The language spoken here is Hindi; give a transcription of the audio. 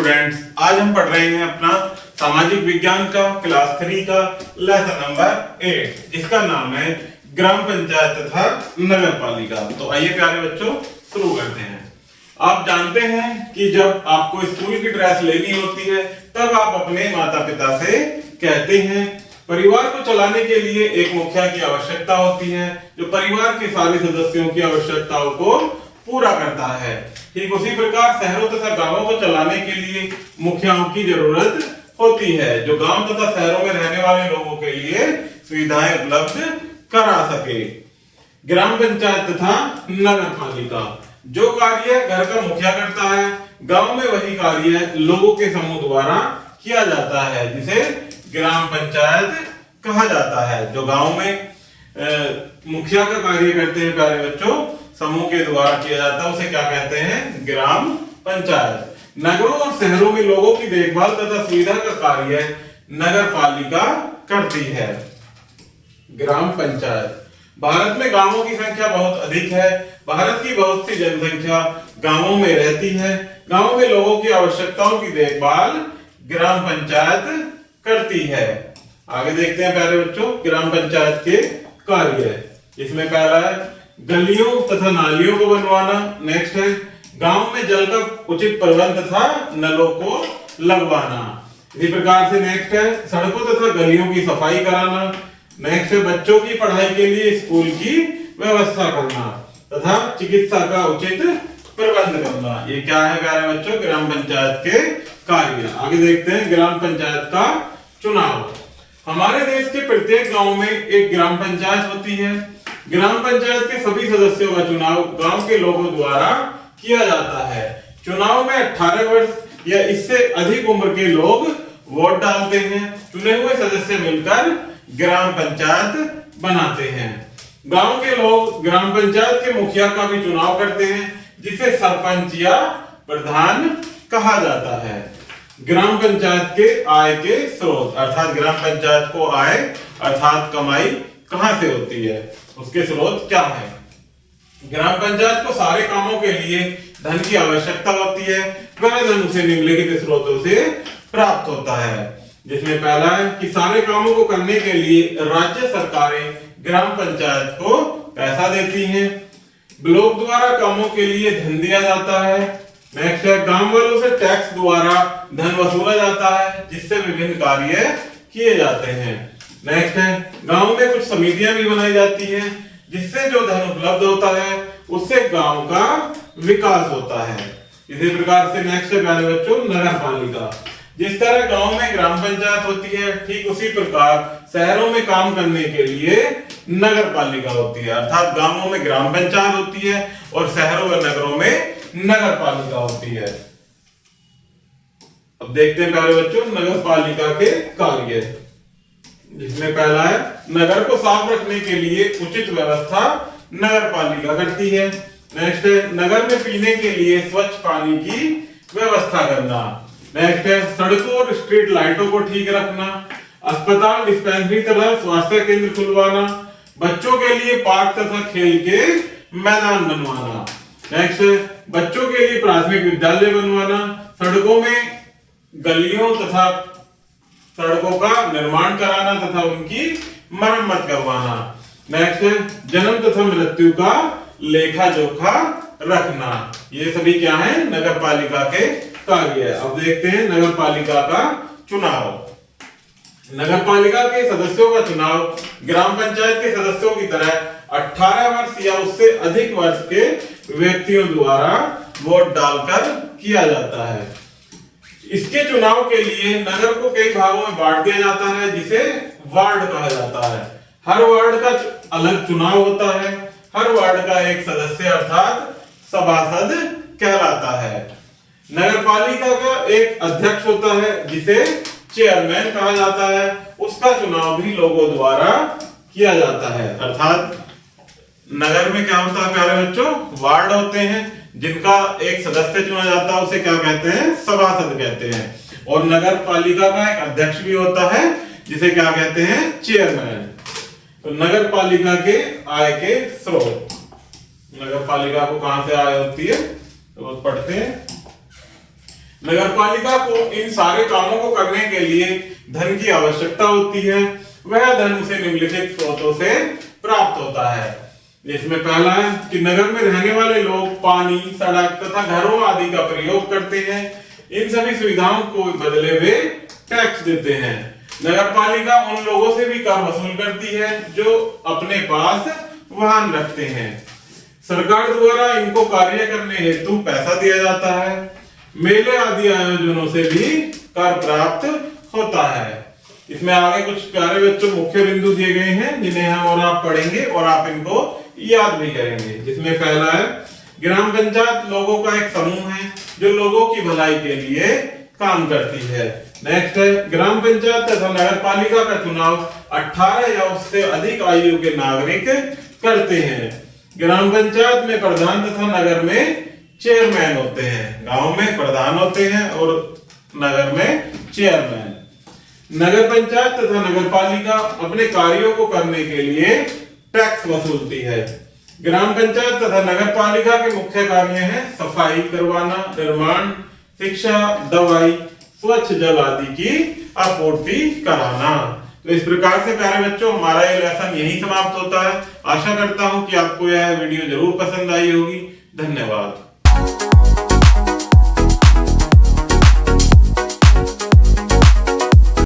स्टूडेंट्स, आज हम पढ़ रहे हैं अपना सामाजिक विज्ञान का क्लास 3 का लेसन नंबर 8 जिसका नाम है ग्राम पंचायत तथा नगर पालिका। तो आइए प्यारे बच्चों शुरू करते हैं। आप जानते हैं कि जब आपको स्कूल की ड्रेस लेनी होती है तब आप अपने माता पिता से कहते हैं। परिवार को चलाने के लिए एक मुखिया की आवश्यकता होती है जो परिवार के सारे सदस्यों की आवश्यकताओं को पूरा करता है। ठीक उसी प्रकार शहरों तथा गांवों को चलाने के लिए मुखियाओं की जरूरत होती है जो गांव तथा शहरों में रहने वाले लोगों के लिए सुविधाएं उपलब्ध करा सके। ग्राम पंचायत तथा नगर पालिका, जो कार्य घर का मुखिया करता है गांव में वही कार्य लोगों के समूह द्वारा किया जाता है जिसे ग्राम पंचायत कहा जाता है। जो गांव में मुखिया का कार्य करते हैं प्यारे बच्चों समूह के द्वारा किया जाता है उसे क्या कहते हैं? ग्राम पंचायत। नगरों और शहरों में लोगों की देखभाल तथा सुविधा का कार्य नगर पालिका करती है। ग्राम पंचायत, भारत में गांवों की संख्या बहुत अधिक है। भारत की बहुत सी जनसंख्या गांवों में रहती है। गांवों में लोगों की आवश्यकताओं की देखभाल ग्राम पंचायत करती है। आगे देखते हैं प्यारे बच्चों ग्राम पंचायत के कार्य। इसमें पहला है गलियों तथा नालियों को बनवाना। नेक्स्ट है गांव में जल का उचित प्रबंध तथा नलों को लगवाना। इसी प्रकार से नेक्स्ट है सड़कों तथा गलियों की सफाई कराना। नेक्स्ट है बच्चों की पढ़ाई के लिए स्कूल की व्यवस्था करना तथा चिकित्सा का उचित प्रबंध करना। ये क्या है प्यारे बच्चों? ग्राम पंचायत के कार्य। आगे देखते हैं ग्राम पंचायत का चुनाव। हमारे देश के प्रत्येक गांव में एक ग्राम पंचायत होती है। ग्राम पंचायत के सभी सदस्यों का चुनाव गांव के लोगों द्वारा किया जाता है। चुनाव में 18 वर्ष या इससे अधिक उम्र के लोग वोट डालते हैं। चुने हुए सदस्य मिलकर ग्राम पंचायत बनाते हैं। गांव के लोग ग्राम पंचायत के मुखिया का भी चुनाव करते हैं जिसे सरपंच या प्रधान कहा जाता है। ग्राम पंचायत के आय के स्रोत, अर्थात ग्राम पंचायत को आय अर्थात कमाई कहां से होती है, उसके स्रोत क्या है? ग्राम पंचायत को सारे कामों के लिए धन की आवश्यकता होती है। वह धन उसे निम्नलिखित स्रोतों से प्राप्त होता है जिसमें पहला है कि सारे कामों को करने के लिए राज्य सरकारें ग्राम पंचायत को पैसा देती हैं। ब्लॉक द्वारा कामों के लिए धन दिया जाता है। नेक्स्ट है गांव वालों से टैक्स द्वारा धन वसूला जाता है जिससे विभिन्न कार्य किए जाते हैं। नेक्स्ट है गांव में कुछ समितियां भी बनाई जाती हैं जिससे जो धन उपलब्ध होता है उससे गांव का विकास होता है। इसी प्रकार से नेक्स्ट है प्यारे बच्चों नगर पालिका। जिस तरह गांव में ग्राम पंचायत होती है ठीक उसी प्रकार शहरों में काम करने के लिए नगर पालिका होती है। अर्थात गांवों में ग्राम पंचायत होती है और शहरों व नगरों में नगर पालिका होती है। अब देखते हैं प्यारे बच्चों नगर पालिका के कार्य। जिसमें पहला है नगर को साफ रखने के लिए उचित व्यवस्था नगर पालिका करती है। नेक्स्ट है नगर में पीने के लिए स्वच्छ पानी की व्यवस्था करना। नेक्स्ट है सड़कों और स्ट्रीट लाइटों को ठीक रखना। अस्पताल, डिस्पेंसरी तथा स्वास्थ्य केंद्र खुलवाना। बच्चों के लिए पार्क तथा खेल के मैदान बनवाना। नेक्स्ट है बच्चों के लिए प्राथमिक विद्यालय बनवाना। सड़कों में गलियों तथा सड़कों का निर्माण कराना तथा उनकी मरम्मत करवाना। नेक्स्ट है जन्म तथा मृत्यु का लेखा जोखा रखना। ये सभी क्या है? नगर पालिका के कार्य है। अब देखते हैं नगर पालिका का चुनाव। नगर पालिका के सदस्यों का चुनाव ग्राम पंचायत के सदस्यों की तरह 18 वर्ष या उससे अधिक वर्ष के व्यक्तियों द्वारा वोट डालकर किया जाता है। इसके चुनाव के लिए नगर को कई भागों में बांट दिया जाता है जिसे वार्ड कहा जाता है। हर वार्ड का अलग चुनाव होता है। हर वार्ड का एक सदस्य अर्थात सभासद कहलाता है। नगर पालिका का एक अध्यक्ष होता है जिसे चेयरमैन कहा जाता है। उसका चुनाव भी लोगों द्वारा किया जाता है। अर्थात नगर में क्या होता है प्यारे बच्चों? वार्ड होते हैं जिनका एक सदस्य चुना जाता है उसे क्या कहते हैं? सभासद कहते हैं। और नगर पालिका का एक अध्यक्ष भी होता है जिसे क्या कहते हैं? चेयरमैन। तो नगर पालिका के आय के स्रोत। नगर पालिका को कहां से आय होती है तो पढ़ते हैं। नगर पालिका को इन सारे कामों को करने के लिए धन की आवश्यकता होती है। वह धन उसे निम्नलिखित स्रोतों से प्राप्त होता है। इसमें पहला है कि नगर में रहने वाले लोग पानी, सड़क तथा घरों आदि का प्रयोग करते हैं। इन सभी सुविधाओं को बदले हुए टैक्स देते हैं। नगर पालिका उन लोगों से भी कर वसूल करती है जो अपने पास वाहन रखते हैं। सरकार द्वारा इनको कार्य करने हेतु पैसा दिया जाता है। मेले आदि आयोजनों से भी कर प्राप्त होता है। इसमें आगे कुछ प्यारे बच्चों मुख्य बिंदु दिए गए हैं जिन्हें हम और आप पढ़ेंगे और आप इनको याद भी करेंगे। जिसमें पहला है ग्राम पंचायत लोगों का एक समूह है जो लोगों की भलाई के लिए काम करती है। नेक्स्ट है ग्राम पंचायत तथा नगर पालिका का चुनाव 18 या उससे अधिक आयु के नागरिक करते हैं। ग्राम पंचायत में प्रधान तथा नगर में चेयरमैन होते हैं। गांव में प्रधान होते हैं और नगर में चेयरमैन। नगर पंचायत तथा नगर पालिका अपने कार्यों को करने के लिए टैक्स वसूलती है। ग्राम पंचायत तथा नगर पालिका के मुख्य कार्य हैं सफाई करवाना, निर्माण, शिक्षा, दवाई, स्वच्छ जल आदि की आपूर्ति कराना। तो इस प्रकार से प्यारे बच्चों हमारा ये लेसन यही समाप्त होता है। आशा करता हूं कि आपको यह वीडियो जरूर पसंद आई होगी। धन्यवाद।